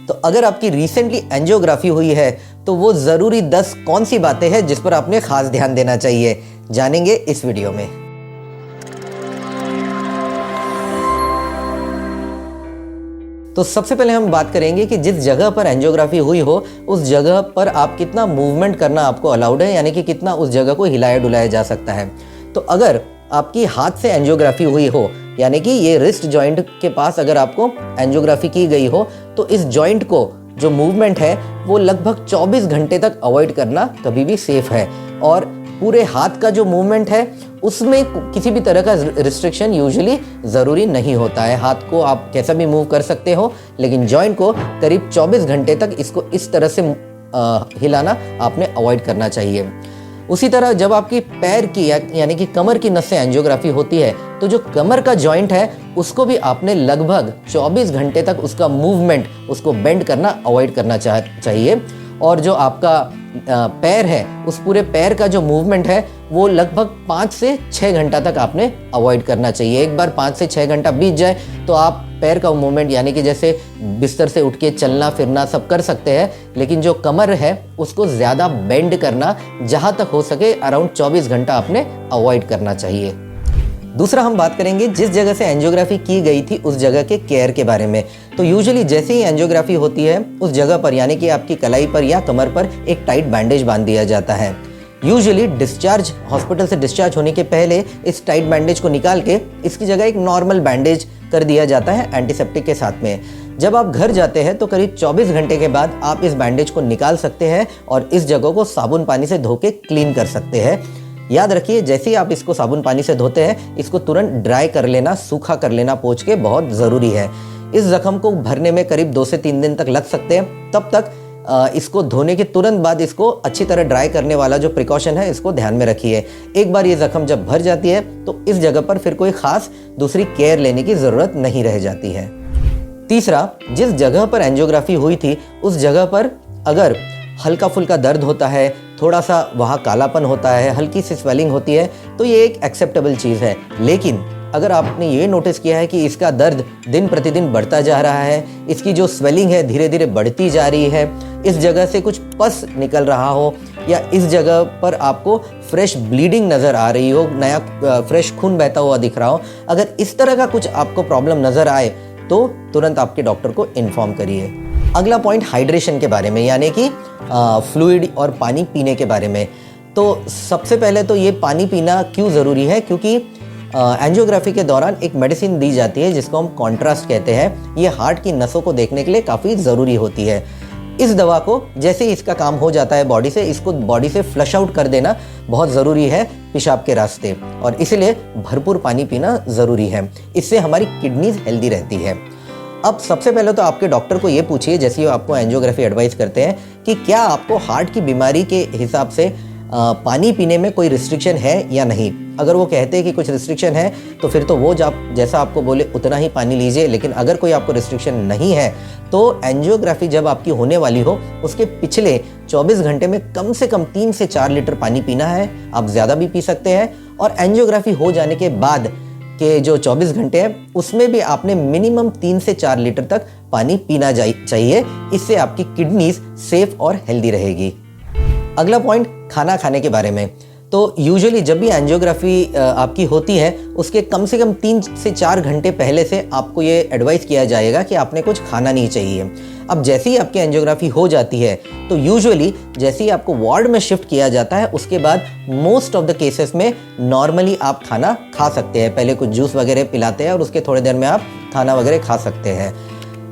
तो अगर आपकी रिसेंटली एंजियोग्राफी हुई है तो वो ज़रूरी 10 कौन सी बातें हैं जिस पर आपने खास ध्यान देना चाहिए, जानेंगे इस वीडियो में। तो सबसे पहले हम बात करेंगे कि जिस जगह पर एंजियोग्राफी हुई हो उस जगह पर आप कितना मूवमेंट करना आपको अलाउड है, यानी कि कितना उस जगह को हिलाया डुलाया जा सकता है। तो अगर आपकी हाथ से एंजियोग्राफी हुई हो, यानी कि ये रिस्ट जॉइंट के पास अगर आपको एंजियोग्राफी की गई हो, तो इस जॉइंट को जो मूवमेंट है वो लगभग 24 घंटे तक अवॉइड करना कभी भी सेफ है। और पूरे हाथ का जो मूवमेंट है उसमें किसी भी तरह का रिस्ट्रिक्शन यूजुअली ज़रूरी नहीं होता है। हाथ को आप कैसा भी मूव कर सकते हो, लेकिन जॉइंट को करीब 24 घंटे तक इसको इस तरह से हिलाना आपने अवॉइड करना चाहिए। उसी तरह जब आपकी पैर की यानी कि कमर की नस से एंजियोग्राफी होती है तो जो कमर का जॉइंट है उसको भी आपने लगभग 24 घंटे तक उसका मूवमेंट, उसको बेंड करना अवॉइड करना चाहिए। और जो आपका पैर है उस पूरे पैर का जो मूवमेंट है वो लगभग 5 से 6 घंटा तक आपने अवॉइड करना चाहिए। एक बार 5 से 6 घंटा बीत जाए तो आप पैर का मूवमेंट, यानी कि जैसे बिस्तर से उठ के चलना फिरना सब कर सकते हैं, लेकिन जो कमर है उसको ज़्यादा बेंड करना जहाँ तक हो सके अराउंड 24 घंटा आपने अवॉइड करना चाहिए। दूसरा हम बात करेंगे जिस जगह से एंजियोग्राफी की गई थी उस जगह के केयर के बारे में। तो यूजुअली जैसे ही एंजियोग्राफी होती है उस जगह पर, यानी कि आपकी कलाई पर या कमर पर एक टाइट बैंडेज बांध दिया जाता है। यूजुअली हॉस्पिटल से डिस्चार्ज होने के पहले इस टाइट बैंडेज को निकाल के इसकी जगह एक नॉर्मल बैंडेज कर दिया जाता है एंटीसेप्टिक के साथ में। जब आप घर जाते हैं तो करीब 24 घंटे के बाद आप इस बैंडेज को निकाल सकते हैं और इस जगह को साबुन पानी से धो के क्लीन कर सकते हैं। याद रखिए, जैसे ही आप इसको साबुन पानी से धोते हैं इसको तुरंत ड्राई कर लेना, सूखा कर लेना पोंछ के, बहुत ज़रूरी है। इस जख्म को भरने में करीब 2 से 3 दिन तक लग सकते हैं। तब तक इसको धोने के तुरंत बाद इसको अच्छी तरह ड्राई करने वाला जो प्रिकॉशन है इसको ध्यान में रखिए। एक बार ये जख्म जब भर जाती है तो इस जगह पर फिर कोई खास दूसरी केयर लेने की ज़रूरत नहीं रह जाती है। तीसरा, जिस जगह पर एंजियोग्राफी हुई थी उस जगह पर अगर हल्का फुल्का दर्द होता है, थोड़ा सा वहाँ कालापन होता है, हल्की सी स्वेलिंग होती है, तो ये एक एक्सेप्टेबल चीज़ है। लेकिन अगर आपने ये नोटिस किया है कि इसका दर्द दिन प्रतिदिन बढ़ता जा रहा है, इसकी जो स्वेलिंग है धीरे धीरे बढ़ती जा रही है, इस जगह से कुछ पस निकल रहा हो, या इस जगह पर आपको फ्रेश ब्लीडिंग नज़र आ रही हो, नया फ्रेश खून बहता हुआ दिख रहा हो, अगर इस तरह का कुछ आपको प्रॉब्लम नज़र आए तो तुरंत आपके डॉक्टर को इन्फॉर्म करिए। अगला पॉइंट हाइड्रेशन के बारे में, यानी कि फ्लूइड और पानी पीने के बारे में। तो सबसे पहले तो ये पानी पीना क्यों ज़रूरी है, क्योंकि एंजियोग्राफी के दौरान एक मेडिसिन दी जाती है जिसको हम कॉन्ट्रास्ट कहते हैं। ये हार्ट की नसों को देखने के लिए काफ़ी ज़रूरी होती है। इस दवा को जैसे ही इसका काम हो जाता है बॉडी से, इसको बॉडी से फ्लश आउट कर देना बहुत ज़रूरी है पेशाब के रास्ते, और इसीलिए भरपूर पानी पीना ज़रूरी है। इससे हमारी किडनीज हेल्दी रहती है। अब सबसे पहले तो आपके डॉक्टर को ये पूछिए, जैसे ही आपको एंजियोग्राफी एडवाइस करते हैं, कि क्या आपको हार्ट की बीमारी के हिसाब से पानी पीने में कोई रिस्ट्रिक्शन है या नहीं। अगर वो कहते हैं कि कुछ रिस्ट्रिक्शन है तो फिर तो वो जैसा आपको बोले उतना ही पानी लीजिए। लेकिन अगर कोई आपको रिस्ट्रिक्शन नहीं है तो एंजियोग्राफी जब आपकी होने वाली हो उसके पिछले 24 घंटे में कम से कम 3 से 4 लीटर पानी पीना है। आप ज़्यादा भी पी सकते हैं। और एंजियोग्राफी हो जाने के बाद के जो 24 घंटे हैं उसमें भी आपने मिनिमम 3 से 4 लीटर तक पानी पीना चाहिए। इससे आपकी किडनीज सेफ और हेल्दी रहेगी। अगला पॉइंट खाना खाने के बारे में। तो यूजुअली जब भी एंजियोग्राफी आपकी होती है उसके कम से कम 3 से 4 घंटे पहले से आपको ये एडवाइस किया जाएगा कि आपने कुछ खाना नहीं चाहिए। अब जैसे ही आपकी एंजियोग्राफी हो जाती है तो यूजुअली जैसे ही आपको वार्ड में शिफ्ट किया जाता है उसके बाद मोस्ट ऑफ द केसेस में नॉर्मली आप खाना खा सकते हैं। पहले कुछ जूस वगैरह पिलाते हैं और उसके थोड़ी देर में आप खाना वगैरह खा सकते हैं।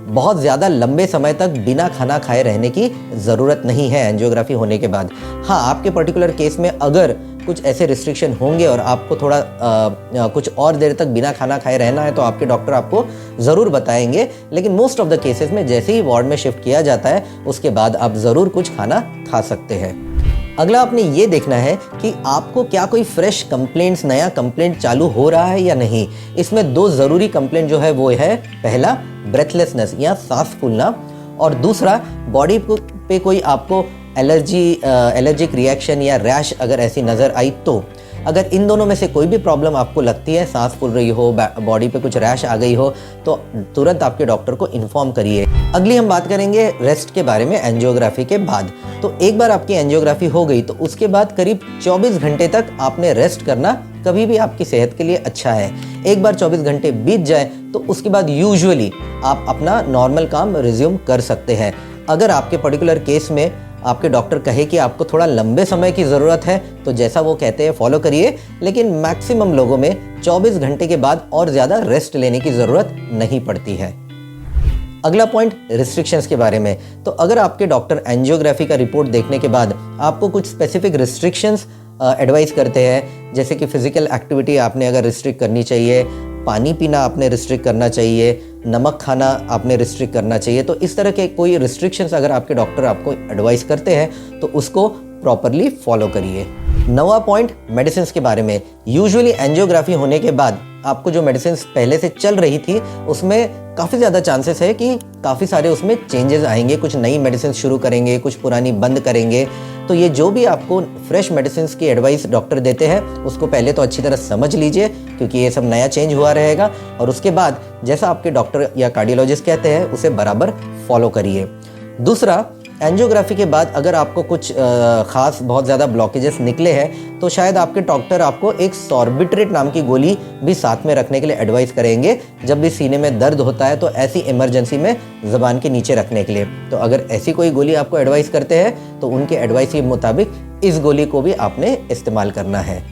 बहुत ज़्यादा लंबे समय तक बिना खाना खाए रहने की ज़रूरत नहीं है एंजियोग्राफी होने के बाद। हाँ, आपके पर्टिकुलर केस में अगर कुछ ऐसे रिस्ट्रिक्शन होंगे और आपको थोड़ा कुछ और देर तक बिना खाना खाए रहना है तो आपके डॉक्टर आपको ज़रूर बताएंगे। लेकिन मोस्ट ऑफ द केसेस में जैसे ही वार्ड में शिफ्ट किया जाता है उसके बाद आप ज़रूर कुछ खाना खा सकते हैं। अगला आपने ये देखना है कि आपको क्या कोई फ्रेश कंप्लेंट्स, नया कंप्लेंट चालू हो रहा है या नहीं। इसमें 2 ज़रूरी कंप्लेंट जो है वो है, पहला ब्रेथलेसनेस या सांस फूलना, और दूसरा बॉडी पे कोई आपको एलर्जिक रिएक्शन या रैश अगर ऐसी नज़र आई तो। अगर इन दोनों में से कोई भी प्रॉब्लम आपको लगती है, सांस फूल रही हो, बॉडी पे कुछ रैश आ गई हो, तो तुरंत आपके डॉक्टर को इन्फॉर्म करिए। अगली हम बात करेंगे रेस्ट के बारे में एंजियोग्राफी के बाद। तो एक बार आपकी एंजियोग्राफी हो गई तो उसके बाद करीब 24 घंटे तक आपने रेस्ट करना कभी भी आपकी सेहत के लिए अच्छा है। एक बार 24 घंटे बीत जाए तो उसके बाद यूजुअली आप अपना नॉर्मल काम रिज्यूम कर सकते हैं। अगर आपके पर्टिकुलर केस में आपके डॉक्टर कहे कि आपको थोड़ा लंबे समय की ज़रूरत है तो जैसा वो कहते हैं फॉलो करिए, लेकिन मैक्सिमम लोगों में 24 घंटे के बाद और ज़्यादा रेस्ट लेने की ज़रूरत नहीं पड़ती है। अगला पॉइंट रिस्ट्रिक्शंस के बारे में। तो अगर आपके डॉक्टर एंजियोग्राफी का रिपोर्ट देखने के बाद आपको कुछ स्पेसिफिक रिस्ट्रिक्शंस एडवाइस करते हैं, जैसे कि फिजिकल एक्टिविटी आपने अगर रिस्ट्रिक्ट करनी चाहिए, पानी पीना आपने रिस्ट्रिक्ट करना चाहिए, नमक खाना आपने रिस्ट्रिक्ट करना चाहिए, तो इस तरह के कोई रिस्ट्रिक्शंस अगर आपके डॉक्टर आपको एडवाइस करते हैं तो उसको प्रॉपरली फॉलो करिए। 9वां पॉइंट मेडिसिन के बारे में। यूजुअली एंजियोग्राफी होने के बाद आपको जो मेडिसिन पहले से चल रही थी उसमें काफ़ी ज़्यादा चांसेस है कि काफ़ी सारे उसमें चेंजेस आएंगे, कुछ नई मेडिसिन शुरू करेंगे, कुछ पुरानी बंद करेंगे। तो ये जो भी आपको फ्रेश मेडिसिन की एडवाइस डॉक्टर देते हैं उसको पहले तो अच्छी तरह समझ लीजिए, क्योंकि ये सब नया चेंज हुआ रहेगा, और उसके बाद जैसा आपके डॉक्टर या कार्डियोलॉजिस्ट कहते हैं उसे बराबर फॉलो करिए। दूसरा, एंजियोग्राफी के बाद अगर आपको कुछ खास बहुत ज़्यादा ब्लॉकेजेस निकले हैं तो शायद आपके डॉक्टर आपको एक सॉर्बिट्रेट नाम की गोली भी साथ में रखने के लिए एडवाइस करेंगे, जब भी सीने में दर्द होता है तो ऐसी इमरजेंसी में ज़बान के नीचे रखने के लिए। तो अगर ऐसी कोई गोली आपको एडवाइस करते हैं तो उनके एडवाइस के मुताबिक इस गोली को भी आपने इस्तेमाल करना है।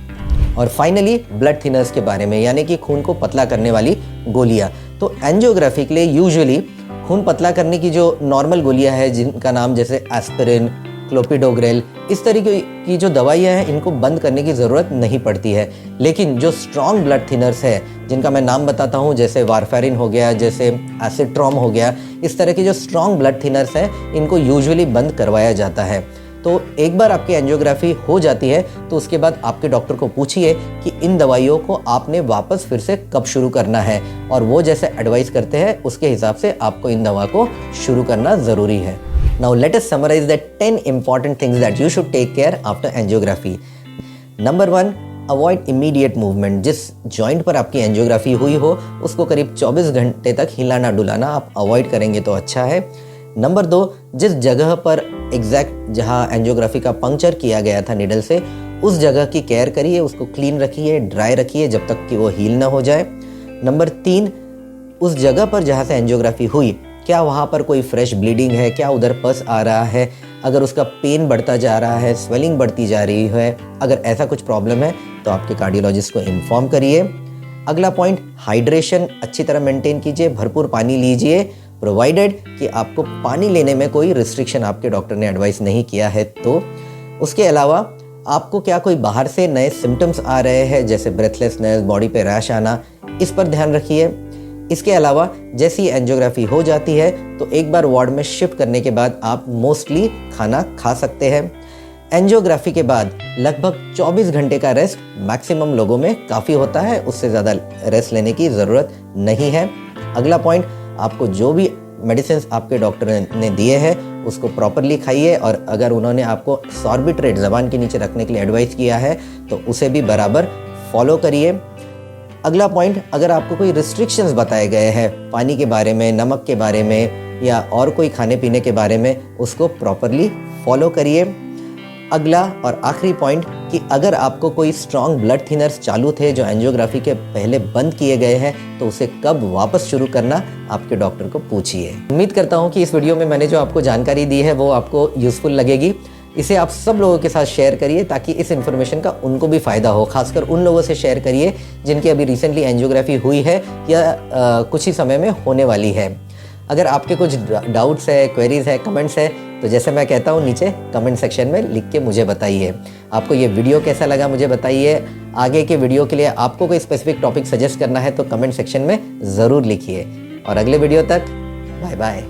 और फाइनली ब्लड थिनर्स के बारे में, यानी कि खून को पतला करने वाली गोलियाँ। तो एंजियोग्राफी के लिए यूजुअली खून पतला करने की जो नॉर्मल गोलियां हैं, जिनका नाम जैसे एस्पिरिन, क्लोपिडोग्रेल, इस तरीके की जो दवाइयां हैं इनको बंद करने की ज़रूरत नहीं पड़ती है। लेकिन जो स्ट्रॉन्ग ब्लड थिनर्स है, जिनका मैं नाम बताता हूं, जैसे वारफेरिन हो गया, जैसे एसिट्रॉम हो गया, इस तरह के जो स्ट्रॉन्ग ब्लड थिनर्स हैं इनको यूजुअली बंद करवाया जाता है। तो एक बार आपकी एंजियोग्राफी हो जाती है तो उसके बाद आपके डॉक्टर को पूछिए कि इन दवाइयों को आपने वापस फिर से कब शुरू करना है, और वो जैसे एडवाइस करते हैं उसके हिसाब से आपको इन दवा को शुरू करना ज़रूरी है। Now let us summarise the 10 important things that you should take care after angiography. Number 1, avoid immediate movement. जिस जॉइंट पर आपकी एंजियोग्राफी हुई हो उसको करीब 24 घंटे तक हिलाना डुलाना आप अवॉइड करेंगे तो अच्छा है। नंबर 2, जिस जगह पर एग्जैक्ट जहां एंजियोग्राफी का पंक्चर किया गया था निडल से, उस जगह की केयर करिए, उसको क्लीन रखिए, ड्राई रखिए जब तक कि वो हील ना हो जाए। नंबर 3, उस जगह पर जहां से एंजियोग्राफी हुई, क्या वहां पर कोई फ्रेश ब्लीडिंग है, क्या उधर पस आ रहा है, अगर उसका पेन बढ़ता जा रहा है, स्वेलिंग बढ़ती जा रही है, अगर ऐसा कुछ प्रॉब्लम है तो आपके कार्डियोलॉजिस्ट को इन्फॉर्म करिए। अगला पॉइंट, हाइड्रेशन अच्छी तरह मेंटेन कीजिए, भरपूर पानी लीजिए, प्रोवाइडेड कि आपको पानी लेने में कोई रिस्ट्रिक्शन आपके डॉक्टर ने एडवाइस नहीं किया है। तो उसके अलावा आपको क्या कोई बाहर से नए सिम्टम्स आ रहे हैं, जैसे ब्रेथलेसनेस, बॉडी पे रैश आना, इस पर ध्यान रखिए। इसके अलावा जैसी एंजियोग्राफी हो जाती है तो एक बार वार्ड में शिफ्ट करने के बाद आप मोस्टली खाना खा सकते हैं। एंजियोग्राफी के बाद लगभग 24 घंटे का रेस्ट मैक्सिमम लोगों में काफ़ी होता है, उससे ज़्यादा रेस्ट लेने की ज़रूरत नहीं है। अगला पॉइंट, आपको जो भी मेडिसिन आपके डॉक्टर ने दिए हैं उसको प्रॉपरली खाइए, और अगर उन्होंने आपको सॉर्बिट्रेट ज़बान के नीचे रखने के लिए एडवाइस किया है तो उसे भी बराबर फॉलो करिए। अगला पॉइंट, अगर आपको कोई रिस्ट्रिक्शंस बताए गए हैं पानी के बारे में, नमक के बारे में या और कोई खाने पीने के बारे में, उसको प्रॉपरली फॉलो करिए। अगला और आखिरी पॉइंट कि अगर आपको कोई स्ट्रॉन्ग ब्लड थिनर्स चालू थे जो एंजियोग्राफी के पहले बंद किए गए हैं तो उसे कब वापस शुरू करना आपके डॉक्टर को पूछिए। उम्मीद करता हूं कि इस वीडियो में मैंने जो आपको जानकारी दी है वो आपको यूज़फुल लगेगी। इसे आप सब लोगों के साथ शेयर करिए ताकि इस इन्फॉर्मेशन का उनको भी फ़ायदा हो। खासकर उन लोगों से शेयर करिए जिनकी अभी रिसेंटली एंजियोग्राफी हुई है या कुछ ही समय में होने वाली है। अगर आपके कुछ डाउट्स है, क्वेरीज है, कमेंट्स है तो जैसे मैं कहता हूँ नीचे कमेंट सेक्शन में लिख के मुझे बताइए। आपको ये वीडियो कैसा लगा मुझे बताइए। आगे के वीडियो के लिए आपको कोई स्पेसिफिक टॉपिक सजेस्ट करना है तो कमेंट सेक्शन में ज़रूर लिखिए। और अगले वीडियो तक बाय बाय।